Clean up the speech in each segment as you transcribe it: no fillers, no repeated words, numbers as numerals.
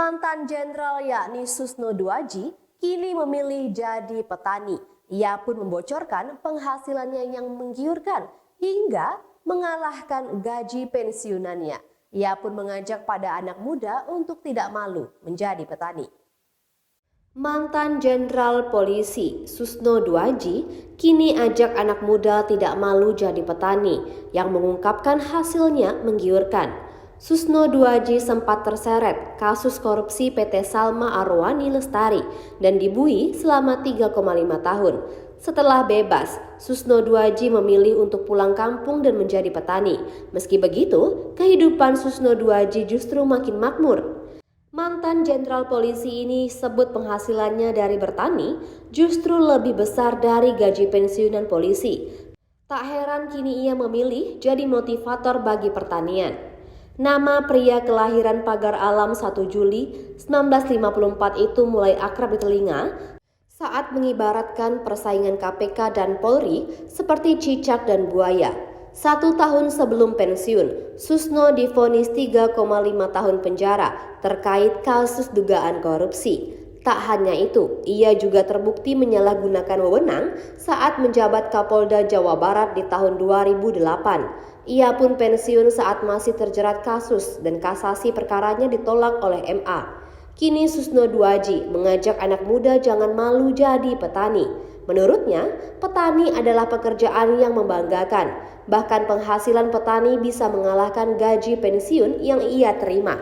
Mantan jenderal yakni Susno Duaji kini memilih jadi petani. Ia pun membocorkan penghasilannya yang menggiurkan hingga mengalahkan gaji pensiunannya. Ia pun mengajak pada anak muda untuk tidak malu menjadi petani. Mantan Jenderal Polisi Susno Duaji kini ajak anak muda tidak malu jadi petani yang mengungkapkan hasilnya menggiurkan. Susno Duaji sempat terseret kasus korupsi PT Salma Arwani Lestari dan dibui selama 3,5 tahun. Setelah bebas, Susno Duaji memilih untuk pulang kampung dan menjadi petani. Meski begitu, kehidupan Susno Duaji justru makin makmur. Mantan jenderal polisi ini sebut penghasilannya dari bertani justru lebih besar dari gaji pensiunan polisi. Tak heran kini ia memilih jadi motivator bagi pertanian. Nama pria kelahiran Pagar Alam 1 Juli 1954 itu mulai akrab di telinga saat mengibaratkan persaingan KPK dan Polri seperti cicak dan buaya. 1 tahun sebelum pensiun, Susno divonis 3,5 tahun penjara terkait kasus dugaan korupsi. Tak hanya itu, ia juga terbukti menyalahgunakan wewenang saat menjabat Kapolda Jawa Barat di tahun 2008. Ia pun pensiun saat masih terjerat kasus dan kasasi perkaranya ditolak oleh MA. Kini Susno Duaji mengajak anak muda jangan malu jadi petani. Menurutnya, petani adalah pekerjaan yang membanggakan. Bahkan penghasilan petani bisa mengalahkan gaji pensiun yang ia terima.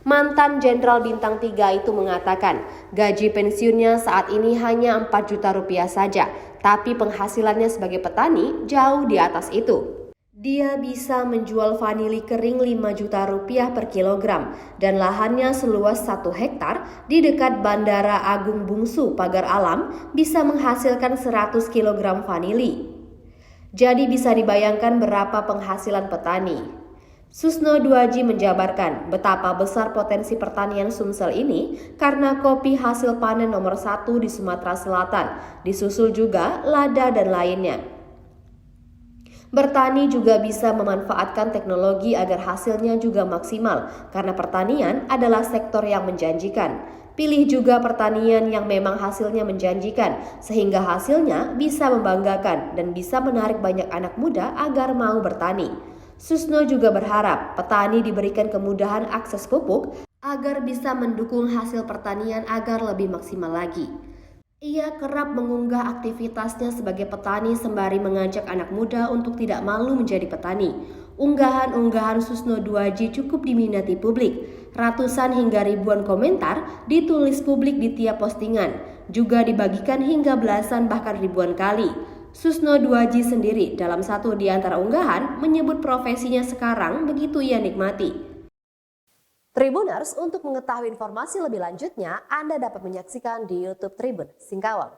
Mantan Jenderal Bintang 3 itu mengatakan gaji pensiunnya saat ini hanya 4 juta rupiah saja, tapi penghasilannya sebagai petani jauh di atas itu. Dia bisa menjual vanili kering 5 juta rupiah per kilogram dan lahannya seluas 1 hektar di dekat Bandara Agung Bungsu Pagar Alam bisa menghasilkan 100 kilogram vanili. Jadi bisa dibayangkan berapa penghasilan petani. Susno Duaji menjabarkan betapa besar potensi pertanian Sumsel ini karena kopi hasil panen nomor 1 di Sumatera Selatan, disusul juga lada dan lainnya. Bertani juga bisa memanfaatkan teknologi agar hasilnya juga maksimal karena pertanian adalah sektor yang menjanjikan. Pilih juga pertanian yang memang hasilnya menjanjikan sehingga hasilnya bisa membanggakan dan bisa menarik banyak anak muda agar mau bertani. Susno juga berharap petani diberikan kemudahan akses pupuk agar bisa mendukung hasil pertanian agar lebih maksimal lagi. Ia kerap mengunggah aktivitasnya sebagai petani sembari mengajak anak muda untuk tidak malu menjadi petani. Unggahan-unggahan Susno Duaji cukup diminati publik. Ratusan hingga ribuan komentar ditulis publik di tiap postingan, juga dibagikan hingga belasan bahkan ribuan kali. Susno Duaji sendiri dalam satu di antara unggahan menyebut profesinya sekarang begitu ia nikmati. Tribuners, untuk mengetahui informasi lebih lanjutnya, Anda dapat menyaksikan di YouTube Tribun Singkawang.